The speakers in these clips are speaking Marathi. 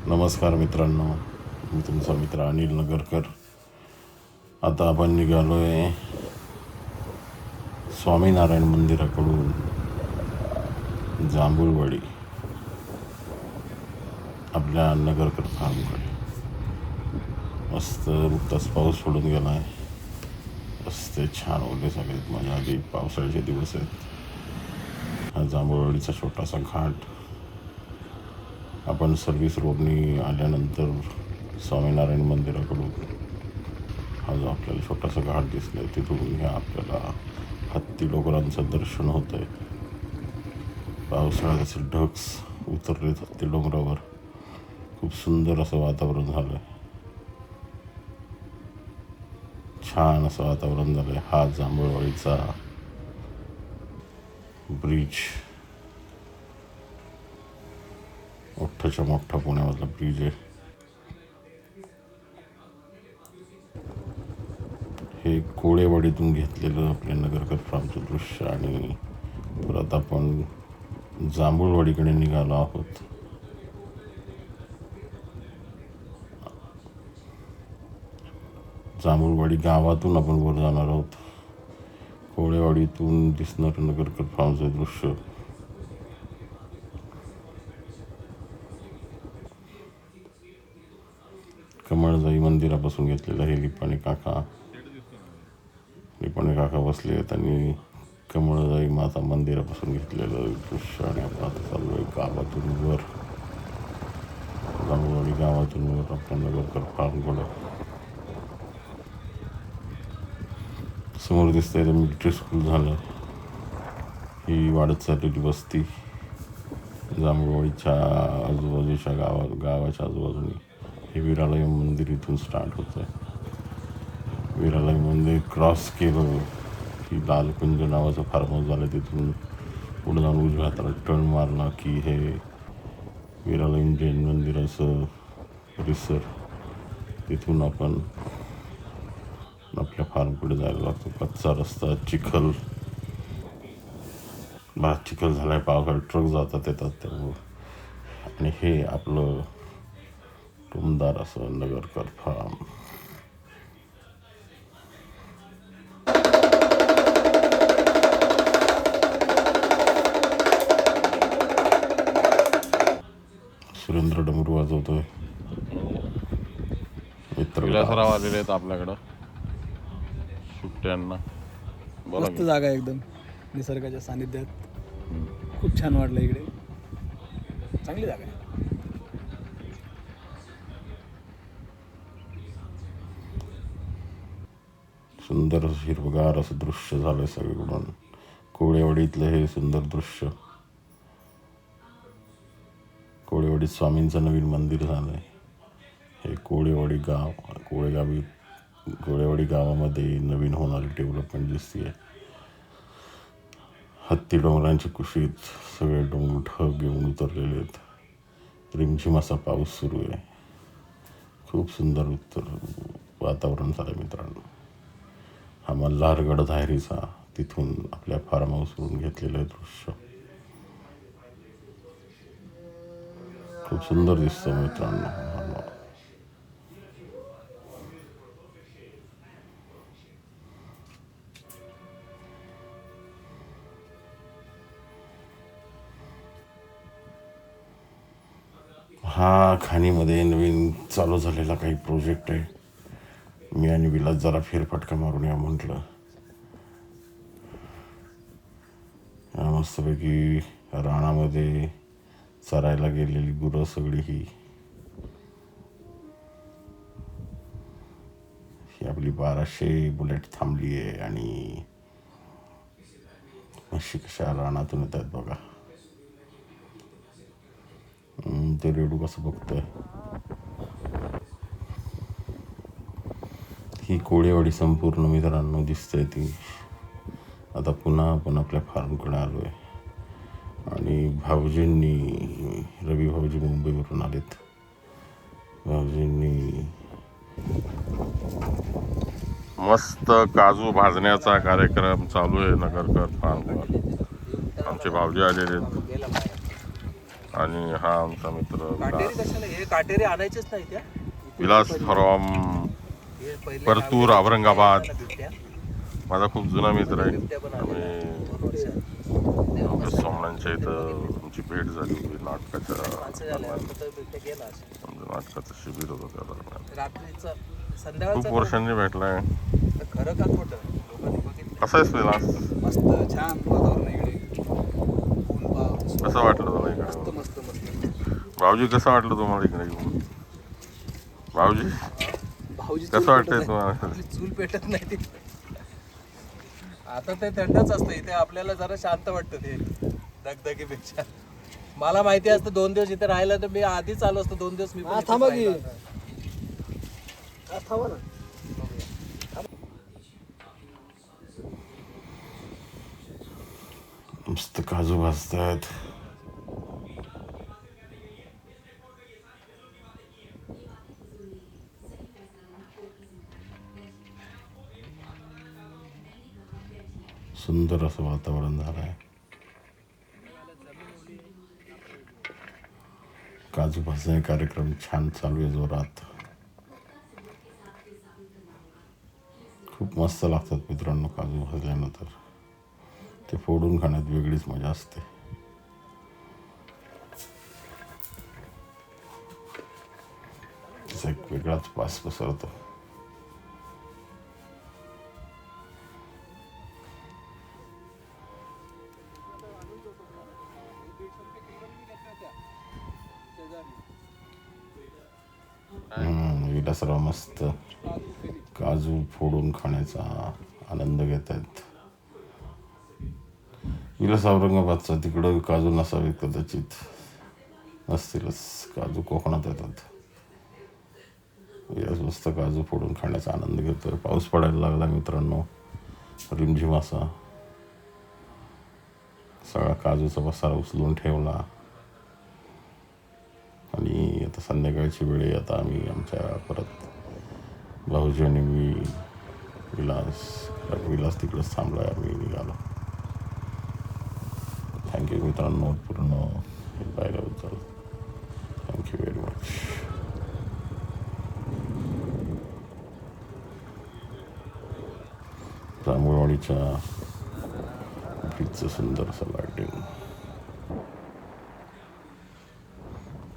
नमस्कार मित्रांनो, मी तुमचा मित्र अनिल नगरकर. आता आपण निघालो आहे स्वामीनारायण मंदिराकडून जांभूळवाडी आपल्या नगरकर फार्मकडे. मस्त नुकताच पाऊस पडून गेला आहे. मस्त छान ओले सगळेत. माझ्या आधी पावसाळ्याचे दिवस आहेत. हा जांभूळवाडीचा छोटासा घाट. आपण सर्व्हिस रोडनी आल्यानंतर स्वामीनारायण मंदिराकडून हा जो आपल्याला छोटासा घाट दिसला आहे, तिथून ह्या आपल्याला हत्ती डोंगरांचं दर्शन होतं आहे. पावसाळ्याचे ढग उतरलेत हत्ती डोंगरावर. खूप सुंदर असं वातावरण झालं आहे. छान असं वातावरण झालं आहे. हा जांभूळवाडीचा ब्रिज, मोठाच्या मोठा पुण्यामधला ब्रिज आहे. हे कोळेवाडीतून घेतलेलं आपल्या नगरकर फार्मचं दृश्य. आणि परत आपण जांभूळवाडीकडे निघालो आहोत. जांभूळवाडी गावातून आपण वर जाणार आहोत. कोळेवाडीतून दिसणारं नगरकर फार्मचं दृश्य. कमळजाई मंदिरापासून घेतलेलं हे लिपाणी काका बसले आहेत आणि कमळजाई माता मंदिरापासून घेतलेलं दृश्य. आणि आपण आता चाललो आहे गावातून वर, जांभूळवाडी गावातून वर आपल्या नगरकर फार्मकडं. समोर दिसतंय मिलिटरी स्कूल झालं. ही वाढत चाललेली वस्ती जांभूळवाडीच्या आजूबाजूच्या गावाच्या आजूबाजूने. हे वीरालय मंदिर इथून स्टार्ट होतं आहे. वीरालय मंदिर क्रॉस केलं की लालकुंज नावाचं फार्म हाऊस झालं. तिथून पुढे जाऊन उजव्या हाताला टर्न मारला की हे वीरालय जैन मंदिराचं परिसर. तिथून आपण आपल्या फार्मकडे जायला लागतो. कच्चा रस्ता, चिखल झालाय. पावसाळ्यात ट्रक जातात येतात त्यामुळं. आणि हे आपलं टुमदार असं नगरकर फार्म. सुरेंद्र डमरू वाजवतोय. विलासराव आलेले आहेत आपल्याकडं सुट्ट्यांना. मस्त जागा आहे एकदम, निसर्गाच्या सानिध्यात. खूप छान वाटलं इकडे. चांगली जागा आहे. सुंदर हिरवगार असं दृश्य झालंय सगळीकडून. कोळेवाडीतलं हे सुंदर दृश्य. कोळेवाडीत स्वामींचं नवीन मंदिर झालंय. हे कोळेवाडी गाव, कोळेवाडी गावामध्ये नवीन होणारी डेव्हलपमेंट दिसते. हत्ती डोंगरांच्या कुशीत सगळे डोंगर ढग घेऊन उतरलेले आहेत. रिमझिम असा पाऊस सुरू आहे. खूप सुंदर वातावरण झालं मित्रांनो. हा मल्हारगड धायरीचा तिथून आपल्या फार्म हाऊसवरून घेतलेलं दृश्य खूप सुंदर दिसतं मित्रांनो. हा खाणीमध्ये नवीन चालू झालेला काही प्रोजेक्ट आहे. मी आणि विलास जरा फेरफटका मारून या म्हटलं. मस्तपैकी रानामध्ये चरायला गेलेली गुरं सगळी ही आपली 1200 बुलेट थांबली आहे. आणि म्हशी कशा रानातून येत आहेत बघा. ते रेडू कसं बघतोय. ही कोळेवाडी संपूर्ण मित्रांनो दिसतंय ती. आता पुन्हा आपण आपल्या फार्मकडे आलो आहे. आणि रवी भाऊजी मुंबईवरून आलेत. भाऊजींनी मस्त काजू भाजण्याचा कार्यक्रम चालू आहे नगरकर फार्मवर. आमचे भाऊजी आलेले आहेत. आणि हा आमचा मित्र काटेरी कशाला हे काटेरी आणायचेच नाही त्या विलास फ्रॉम हे पहिले परतूर औरंगाबाद. बिबट्या माझा खूप जुना मित्र आहे. बिबट्या पण आम्ही आलेला 2 वर्षात योगेश सोमणांच्या इथं आमची भेट झाली होती नाटकाच्या माणसं झाले आता तर बिबट्या गेला असेल. आमचं नाटकाचं शिबिर होतं त्या दरम्यान. रात्रीचं खूप संध्याकाळचं वर्षांनी भेटलाय. तर खरं का खोटं लोकांनी बघितलं. कसा आहेस विलास? मस्त छान वातावरण आहे इकडे. ऊन पाऊस कसं वाटलं तुला इकडे? मस्त मस्त मस्त भाऊजी कसं वाटलं तुम्हाला इकडे येऊन? भाऊजी भाऊजी कसं वाटतंय तुम्हाला? आपली चूल पेटत नाही ती. आता ते थंडच असतं इथे आपल्याला जरा शांत वाटतं ते दगदगीपेक्षा. मला माहिती असतं 2 दिवस इथे राहिलं तर मी आधीच आलो असतो 2 दिवस मी पण इथेच थांबा की. राहिलो असतो. थांबा ना. मस्त काजू भाजतायत. सुंदर असं वातावरण झालं आहे. काजू भाजणे कार्यक्रम छान चालू आहे जोरात. खूप मस्त लागतात मित्रांनो काजू भाजल्यानंतर. ते फोडून खाण्यात वेगळीच मजा असते. त्याचा एक वेगळाच वास पसरतो. विलासराव मस्त काजू फोडून खाण्याचा आनंद घेत आहेत. विलास औरंगाबादचा, तिकडं काजू नसावे कदाचित, नसतीलच. काजू कोकणात येतात. विलास मस्त काजू फोडून खाण्याचा आनंद घेतोय. पाऊस पडायला लागला मित्रांनो, रिमझिम असा. सगळा काजूचा पसारा उचलून ठेवला आणि आता संध्याकाळची वेळ आहे. आता आम्ही आमच्या परत भाऊजी आणि मी विलास तिकडेच थांबलाय, आम्ही निघालो. थँक्यू मित्रांनो पूर्ण पाहिल्याबद्दल. Thank you very much. जांभूळवाडीच्या ब्रिजचं सुंदर असं लाईटिंग.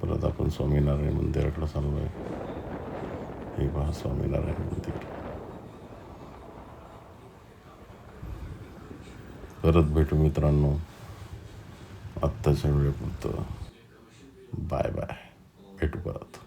परत आपण स्वामीनारायण मंदिराकडे चाललो आहे. हे पहा स्वामीनारायण मंदिर. परत भेटू मित्रांनो. आत्ताच्या वेळेपुरतं बाय बाय. भेटू परत.